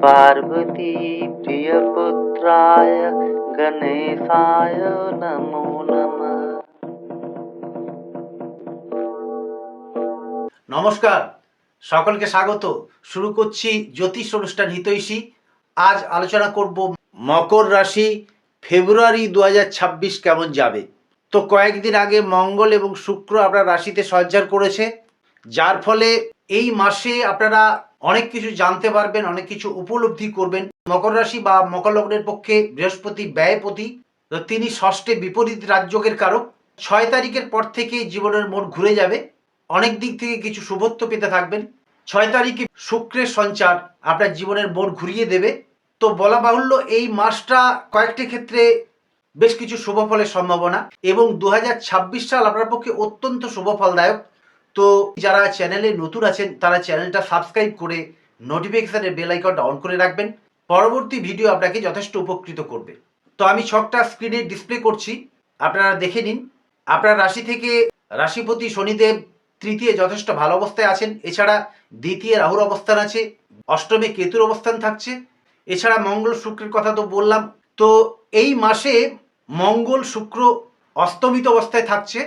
पार्वती प्रियपुत्राय गणेशाय नमो नमः। নমস্কার, সকলকে স্বাগত। শুরু করছি জ্যোতিষ অনুষ্ঠান হিতৈষী। আজ আলোচনা করব মকর রাশি ফেব্রুয়ারি 2026 কেমন যাবে। তো কয়েকদিন আগে মঙ্গল এবং শুক্র আপনার রাশিতে সঞ্চার করেছে, যার ফলে এই মাসে আপনারা অনেক কিছু জানতে পারবেন, অনেক কিছু উপলব্ধি করবেন। মকর রাশি বা মকর লগ্নের পক্ষে বৃহস্পতি ব্যয়পতি, তো তিনি ষষ্ঠে বিপরীত রাজযোগের কারক। 6 তারিখের পর থেকে জীবনের মোড় ঘুরে যাবে, অনেক দিক থেকে কিছু শুভত্ব পেতে থাকবেন। 6 তারিখে শুক্রের সঞ্চার আপনার জীবনের মোড় ঘুরিয়ে দেবে। তো বলা বাহুল্য এই মাসটা কয়েকটি ক্ষেত্রে বেশ কিছু শুভ ফলের সম্ভাবনা, এবং 2026 সাল আপনার পক্ষে অত্যন্ত শুভ ফলদায়ক। তো যারা চ্যানেলে নতুন আছেন তারা চ্যানেলটা সাবস্ক্রাইব করে নোটিফিকেশনের বেল আইকনটা অন করে রাখবেন। পরবর্তী ভিডিও আপনাকে যথেষ্ট উপকৃত করবে। তো আমি ছকটা স্ক্রিনে ডিসপ্লে করছি, আপনারা দেখে নিন। আপনার রাশি থেকে রাশিপতি শনিদেব তৃতীয় যথেষ্ট ভালো অবস্থায় আছেন। এছাড়া দ্বিতীয় রাহুর অবস্থান আছে, অষ্টমে কেতুর অবস্থান থাকছে। এছাড়া মঙ্গল শুক্রের কথা তো বললাম। তো এই মাসে মঙ্গল শুক্র অস্তমিত অবস্থায় থাকছে।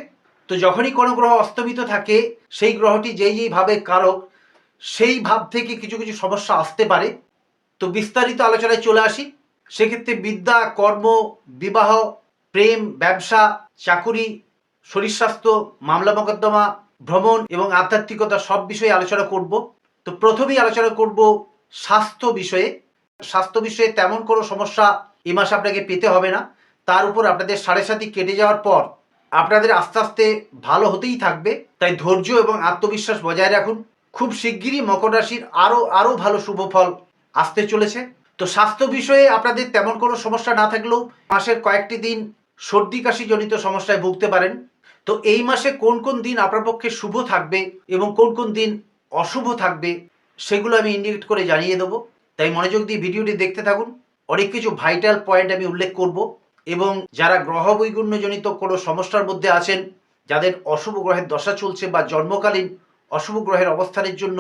তো যখনই কোনো গ্রহ অস্তমিত থাকে, সেই গ্রহটি যেই ভাবে কারক, সেই ভাব থেকে কিছু কিছু সমস্যা আসতে পারে। তো বিস্তারিত আলোচনায় চলে আসি। সেক্ষেত্রে বিদ্যা, কর্ম, বিবাহ, প্রেম, ব্যবসা, চাকুরি, শরীর স্বাস্থ্য, মামলা মোকদ্দমা, ভ্রমণ এবং আধ্যাত্মিকতা সব বিষয়ে আলোচনা করব। তো প্রথমেই আলোচনা করব স্বাস্থ্য বিষয়ে। স্বাস্থ্য বিষয়ে তেমন কোনো সমস্যা এই মাসে আপনাকে পেতে হবে না। তার উপর আপনাদের 7.5 কেটে যাওয়ার পর আপনাদের আস্তে আস্তে ভালো হতেই থাকবে। তাই ধৈর্য এবং আত্মবিশ্বাস বজায় রাখুন। খুব শিগগিরই মকর রাশির আরও ভালো শুভ ফল আসতে চলেছে। তো স্বাস্থ্য বিষয়ে আপনাদের তেমন কোনো সমস্যা না থাকলেও মাসের কয়েকটি দিন সর্দি কাশি জনিত সমস্যায় ভুগতে পারেন। তো এই মাসে কোন কোন দিন আপনার পক্ষে শুভ থাকবে এবং কোন কোন দিন অশুভ থাকবে সেগুলো আমি ইন্ডিকেট করে জানিয়ে দেবো। তাই মনোযোগ দিয়ে ভিডিওটি দেখতে থাকুন। অনেক কিছু ভাইটাল পয়েন্ট আমি উল্লেখ করব, এবং যারা গ্রহ বৈগুণ্যজনিত কোনো সমস্যার মধ্যে আছেন, যাদের অশুভ গ্রহের দশা চলছে বা জন্মকালীন অশুভ গ্রহের অবস্থানের জন্য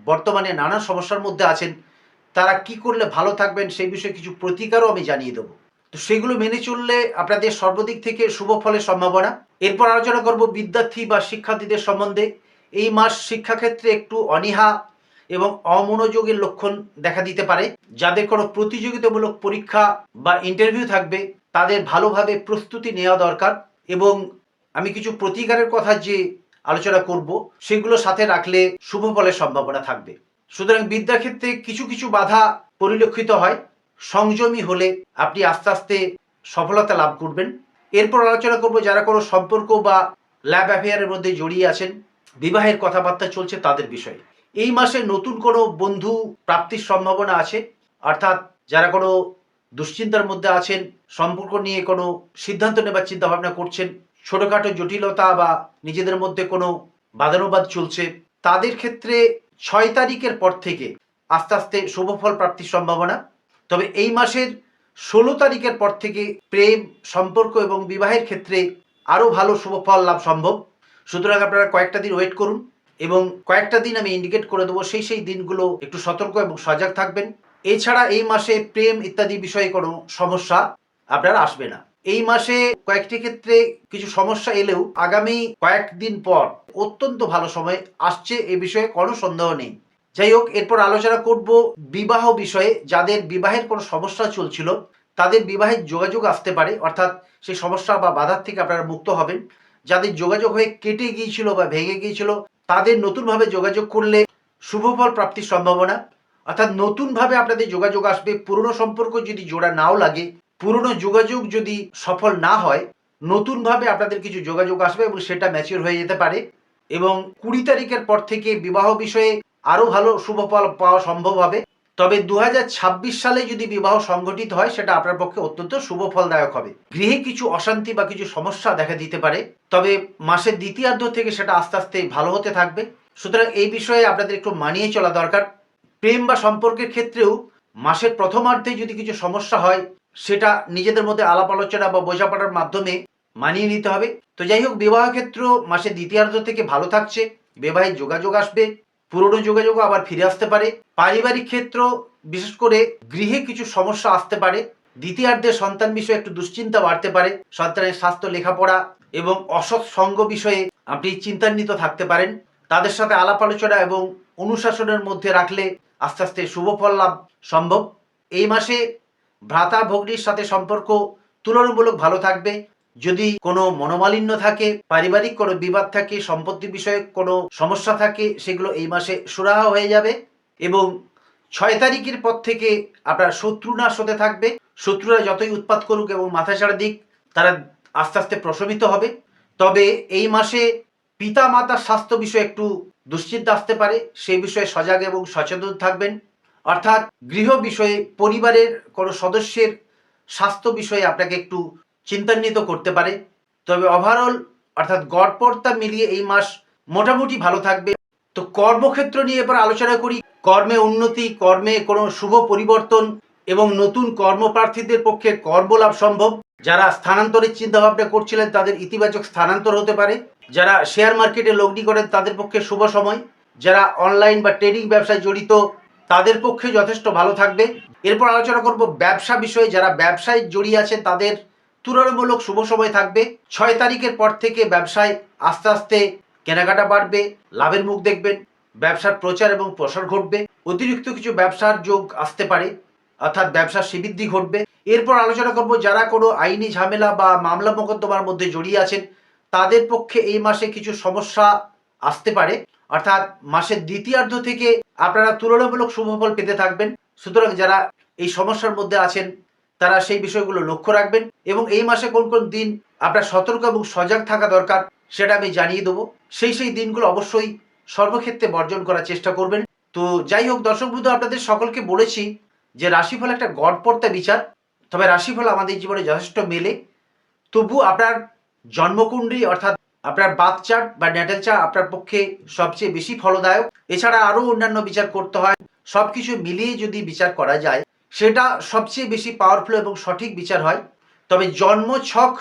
বর্তমানে নানান সমস্যার মধ্যে আছেন, তারা কি করলে ভালো থাকবেন সেই বিষয়ে কিছু প্রতিকারও আমি জানিয়ে দেবো। তো সেগুলো মেনে চললে আপনাদের সর্বদিক থেকে শুভ ফলের সম্ভাবনা। এরপর আলোচনা করব বিদ্যার্থী বা শিক্ষার্থীদের সম্বন্ধে। এই মাস শিক্ষাক্ষেত্রে একটু অনীহা এবং অমনোযোগের লক্ষণ দেখা দিতে পারে। যাদের কোনো প্রতিযোগিতামূলক পরীক্ষা বা ইন্টারভিউ থাকবে, তাদের ভালোভাবে প্রস্তুতি নেওয়া দরকার, এবং আমি কিছু প্রতিকারের কথা যে আলোচনা করব সেগুলো সাথে রাখলে শুভ ফলের সম্ভাবনা থাকবে। সুতরাং বিদ্যাক্ষেত্রে কিছু কিছু বাধা পরিলক্ষিত হয়, সংযমী হলে আপনি আস্তে আস্তে সফলতা লাভ করবেন। এরপর আলোচনা করব যারা কোনো সম্পর্ক বা ল্যাব অ্যাফেয়ারের মধ্যে জড়িয়ে আছেন, বিবাহের কথাবার্তা চলছে তাদের বিষয়ে। এই মাসে নতুন কোনো বন্ধু প্রাপ্তির সম্ভাবনা আছে, অর্থাৎ যারা কোনো দুশ্চিন্তার মধ্যে আছেন, সম্পর্ক নিয়ে কোনো সিদ্ধান্ত নেবার চিন্তা ভাবনা করছেন, ছোটোখাটো জটিলতা বা নিজেদের মধ্যে কোনো বাদানুবাদ চলছে, তাদের ক্ষেত্রে 6 তারিখের পর থেকে আস্তে আস্তে শুভফল প্রাপ্তির সম্ভাবনা। তবে এই মাসের 16 তারিখের পর থেকে প্রেম, সম্পর্ক এবং বিবাহের ক্ষেত্রে আরও ভালো শুভফল লাভ সম্ভব। সুতরাং আপনারা কয়েকটা দিন ওয়েট করুন, এবং কয়েকটা দিন আমি ইন্ডিকেট করে দেবো, সেই দিনগুলো একটু সতর্ক এবং সজাগ থাকবেন। এছাড়া এই মাসে প্রেম ইত্যাদি বিষয়ে কোনো সমস্যা আপনার আসবে না। এই মাসে কয়েকটি ক্ষেত্রে কিছু সমস্যা এলেও আগামী কয়েকদিন পর অত্যন্ত ভালো সময় আসছে, এ বিষয়ে কোনো সন্দেহ নেই। যাই হোক, এরপর আলোচনা করব বিবাহ বিষয়ে। যাদের বিবাহের কোনো সমস্যা চলছিল, তাদের বিবাহের যোগাযোগ আসতে পারে, অর্থাৎ সেই সমস্যা বা বাধার থেকে আপনারা মুক্ত হবেন। যাদের যোগাযোগ হয়ে কেটে গিয়েছিল বা ভেঙে গিয়েছিল, তাদের নতুনভাবে যোগাযোগ করলে শুভফল প্রাপ্তির সম্ভাবনা, অর্থাৎ নতুনভাবে আপনাদের যোগাযোগ আসবে। পুরনো সম্পর্ক যদি জোড়া নাও লাগে, পুরনো যোগাযোগ যদি সফল না হয়, নতুনভাবে আপনাদের কিছু যোগাযোগ আসবে এবং সেটা ম্যাচিওর হয়ে যেতে পারে। এবং 20 তারিখের পর থেকে বিবাহ বিষয়ে আরও ভালো শুভফল পাওয়া সম্ভব হবে। তবে 2026 সালে যদি বিবাহ সংগঠিত হয়, সেটা আপনার পক্ষে অত্যন্ত শুভ ফলদায়ক হবে। গৃহে কিছু অশান্তি বা কিছু সমস্যা দেখা দিতে পারে, তবে মাসের দ্বিতীয়ার্ধ থেকে সেটা আস্তে আস্তে ভালো হতে থাকবে। সুতরাং এই বিষয়ে আপনাদের একটু মানিয়ে চলা দরকার। প্রেম বা সম্পর্কের ক্ষেত্রেও মাসের প্রথমার্ধে যদি কিছু সমস্যা হয়, সেটা নিজেদের মধ্যে আলাপ আলোচনা বা বোঝাপড়ার মাধ্যমে মানিয়ে নিতে হবে। তো যাই হোক, বিবাহ ক্ষেত্র মাসের দ্বিতীয়ার্ধ থেকে ভালো থাকছে, বিবাহের যোগাযোগ আসবে, পুরনো যোগাযোগও আবার ফিরে আসতে পারে। পারিবারিক ক্ষেত্র, বিশেষ করে গৃহে কিছু সমস্যা আসতে পারে। দ্বিতীয়ার্ধে সন্তান বিষয়ে একটু দুশ্চিন্তা বাড়তে পারে। সন্তানের স্বাস্থ্য, লেখাপড়া এবং অসৎ সঙ্গ বিষয়ে আপনি চিন্তান্বিত থাকতে পারেন। তাদের সাথে আলাপ আলোচনা এবং অনুশাসনের মধ্যে রাখলে আস্তে আস্তে শুভ ফল লাভ সম্ভব। এই মাসে ভ্রাতা ভগ্নীর সাথে সম্পর্ক তুলনামূলক ভালো থাকবে। যদি কোনো মনোমালিন্য থাকে, পারিবারিক কোনো বিবাদ থাকে, সম্পত্তি বিষয়ে কোনো সমস্যা থাকে, সেগুলো এই মাসে সুরাহা হয়ে যাবে। এবং 6 তারিখের পর থেকে আপনার শত্রু নাশ হতে থাকবে। শত্রুরা যতই উৎপাত করুক এবং মাথাছাড়া দিক, তারা আস্তে আস্তে প্রশমিত হবে। তবে এই মাসে পিতা মাতার স্বাস্থ্য বিষয়ে একটু দুশ্চিন্তা আসতে পারে, সেই বিষয়ে সজাগ এবং সচেতন থাকবেন। অর্থাৎ গৃহ বিষয়ে পরিবারের কোনো সদস্যের স্বাস্থ্য বিষয়ে আপনাকে একটু চিন্তান্বিত করতে পারে। তবে ওভারঅল অর্থাৎ গড়পড়তা মিলিয়ে এই মাস মোটামুটি ভালো থাকবে। তো কর্মক্ষেত্র নিয়ে এবার আলোচনা করি। কর্মে উন্নতি, কর্মে কোনো শুভ পরিবর্তন এবং নতুন কর্মপ্রার্থীদের পক্ষে কর্মলাভ সম্ভব। যারা স্থানান্তরের চিন্তাভাবনা করছিলেন তাদের ইতিবাচক স্থানান্তর হতে পারে। যারা শেয়ার মার্কেটে লগ্নি করেন তাদের পক্ষে শুভ সময়। যারা অনলাইন বা ট্রেডিং ব্যবসায় জড়িত তাদের পক্ষে যথেষ্ট ভালো থাকবে। এরপর আলোচনা করব ব্যবসা বিষয়ে। যারা ব্যবসায় জড়িয়ে আছেন তাদের তুলনামূলক শুভ সময় থাকবে। 6 তারিখের পর থেকে ব্যবসায় আস্তে আস্তে কেনাকাটা বাড়বে, লাভের মুখ দেখবেন, ব্যবসার প্রচার এবং প্রসার ঘটবে। অতিরিক্ত কিছু ব্যবসার যোগ আসতে পারে, অর্থাৎ ব্যবসার শ্রীবৃদ্ধি ঘটবে। এরপর আলোচনা করব যারা কোনো আইনি ঝামেলা বা মামলা মোকদ্দমার মধ্যে জড়িয়ে আছেন তাদের পক্ষে এই মাসে কিছু সমস্যা আসতে পারে। অর্থাৎ মাসের দ্বিতীয়ার্ধ থেকে আপনারা তুলনামূলক শুভফল পেতে থাকবেন। সুতরাং যারা এই সমস্যার মধ্যে আছেন তারা সেই বিষয়গুলো লক্ষ্য রাখবেন। এবং এই মাসে কোন কোন দিন আপনার সতর্ক এবং সজাগ থাকা দরকার সেটা আমি জানিয়ে দেবো। সেই দিনগুলো অবশ্যই সর্বক্ষেত্রে বর্জন করার চেষ্টা করবেন। তো যাই হোক দর্শক বন্ধু, আপনাদের সকলকে বলেছি যে রাশিফল একটা গড়পড়তা বিচার। তবে রাশিফল আমাদের জীবনে যথেষ্ট মেলে। তবু আপনার জন্মকুণ্ডলী অর্থাৎ আপনার বার্থ চার্ট বা ন্যাটাল চার্ট আপনার পক্ষে সবচেয়ে বেশি ফলদায়ক। এছাড়া আরও অন্যান্য বিচার করতে হয়। সব কিছু মিলিয়ে যদি বিচার করা যায় সেটা সবচেয়ে বেশি পাওয়ারফুল এবং সঠিক বিচার হয়। তবে জন্ম ছক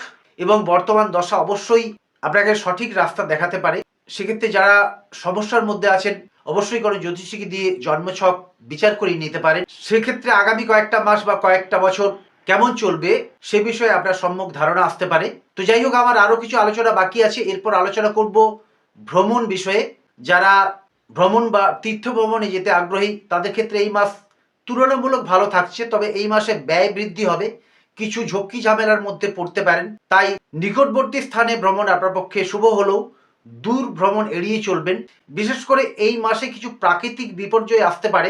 এবং বর্তমান দশা অবশ্যই আপনাকে সঠিক রাস্তা দেখাতে পারে। সেক্ষেত্রে যারা সমস্যার মধ্যে আছেন অবশ্যই কোনো জ্যোতিষীকে দিয়ে জন্মছক বিচার করিয়ে নিতে পারেন। সেক্ষেত্রে আগামী কয়েকটা মাস বা কয়েকটা বছর কেমন চলবে সে বিষয়ে আপনার সম্যক ধারণা আসতে পারে। তো যাই হোক, আমার আরও কিছু আলোচনা বাকি আছে। এরপর আলোচনা করব ভ্রমণ বিষয়ে। যারা ভ্রমণ বা তীর্থ ভ্রমণে যেতে আগ্রহী তাদের ক্ষেত্রে এই মাস তুলনামূলক ভালো থাকছে। তবে এই মাসে ব্যয় বৃদ্ধি হবে, কিছু ঝক্কি ঝামেলার মধ্যে পড়তে পারেন। তাই নিকটবর্তী স্থানে ভ্রমণ আপনার পক্ষে শুভ হলেও দূর ভ্রমণ এড়িয়ে চলবেন। বিশেষ করে এই মাসে কিছু প্রাকৃতিক বিপর্যয় আসতে পারে।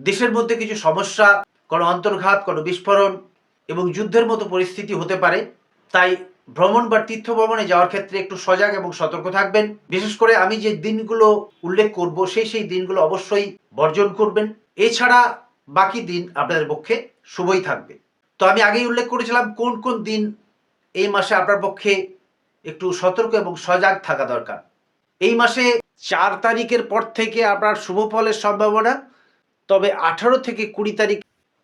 দেশের মধ্যে কিছু সমস্যা, কোনো অন্তর্ঘাত, কোনো বিস্ফোরণ এবং যুদ্ধের মতো পরিস্থিতি হতে পারে। তাই ভ্রমণ বা তীর্থ ভ্রমণে যাওয়ার ক্ষেত্রে একটু সজাগ এবং সতর্ক থাকবেন। বিশেষ করে আমি যে দিনগুলো উল্লেখ করব সেই দিনগুলো অবশ্যই বর্জন করবেন। এছাড়া বাকি দিন আপনাদের পক্ষে শুভই থাকবে। তো আমি আগেই উল্লেখ করেছিলাম কোন কোন দিন এই মাসে আপনার পক্ষে একটু সতর্ক এবং সজাগ থাকা দরকার। এই মাসে 4 তারিখের পর থেকে আপনার শুভ ফলের সম্ভাবনা। তবে 18 থেকে 20 তারিখ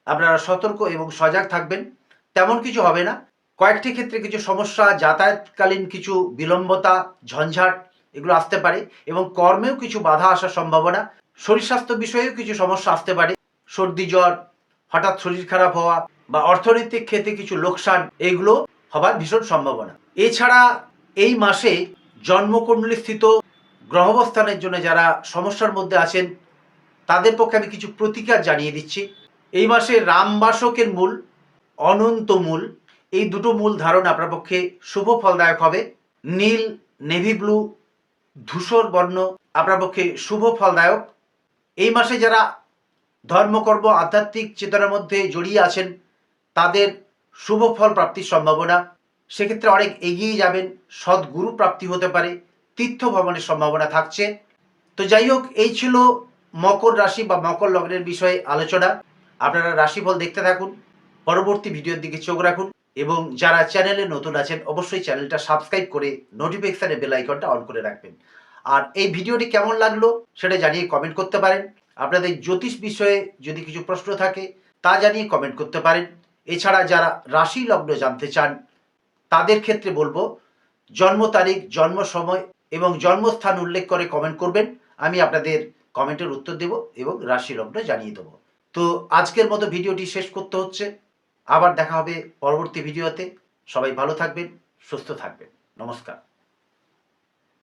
আপনারা সতর্ক এবং সজাগ থাকবেন। তেমন কিছু হবে না। কয়েকটি ক্ষেত্রে কিছু সমস্যা, যাতায়াতকালীন কিছু বিলম্বতা, ঝঞ্ঝাট এগুলো আসতে পারে এবং কর্মেও কিছু বাধা আসার সম্ভাবনা। শরীর স্বাস্থ্য বিষয়েও কিছু সমস্যা আসতে পারে। সর্দি জ্বর, হঠাৎ শরীর খারাপ হওয়া বা অর্থনৈতিক ক্ষেত্রে কিছু লোকসান এগুলো হবার ভীষণ সম্ভাবনা। এছাড়া এই মাসে জন্মকুণ্ডলী স্থিত গ্রহাবস্থানের জন্য যারা সমস্যার মধ্যে আছেন তাদের পক্ষে আমি কিছু প্রতিকার জানিয়ে দিচ্ছি। এই মাসে রামবাসকের মূল, অনন্ত মূল, এই দুটো মূল ধারণ আপনার পক্ষে শুভ ফলদায়ক হবে। নীল, নেভি ব্লু, ধূসর বর্ণ আপনার পক্ষে শুভ ফলদায়ক। এই মাসে যারা ধর্মকর্ম, আধ্যাত্মিক চেতনার মধ্যে জড়িয়ে আছেন তাদের শুভ ফল প্রাপ্তির সম্ভাবনা। সেক্ষেত্রে অনেক এগিয়ে যাবেন, সদ্গুরু প্রাপ্তি হতে পারে, তীর্থ ভ্রমণের সম্ভাবনা থাকছে। তো যাই হোক, এই ছিল মকর রাশি বা মকর লগ্নের বিষয়ে আলোচনা। আপনারা রাশিফল দেখতে থাকুন, পরবর্তী ভিডিওর দিকে চোখ রাখুন এবং যারা চ্যানেলে নতুন আছেন অবশ্যই চ্যানেলটা সাবস্ক্রাইব করে নোটিফিকেশনে বেল আইকনটা অন করে রাখবেন। আর এই ভিডিওটি কেমন লাগলো সেটা জানিয়ে কমেন্ট করতে পারেন। আপনাদের জ্যোতিষ বিষয়ে যদি কিছু প্রশ্ন থাকে তা জানিয়ে কমেন্ট করতে পারেন। এছাড়া যারা রাশি লগ্ন জানতে চান তাদের ক্ষেত্রে বলবো জন্ম তারিখ, জন্ম সময় এবং জন্মস্থান উল্লেখ করে কমেন্ট করবেন। আমি আপনাদের কমেন্টের উত্তর দেব এবং রাশি লগ্ন জানিয়ে দেবো। তো আজকের মতো ভিডিওটি শেষ করতে হচ্ছে। আবার দেখা হবে পরবর্তী ভিডিওতে। সবাই ভালো থাকবেন, সুস্থ থাকবেন। নমস্কার।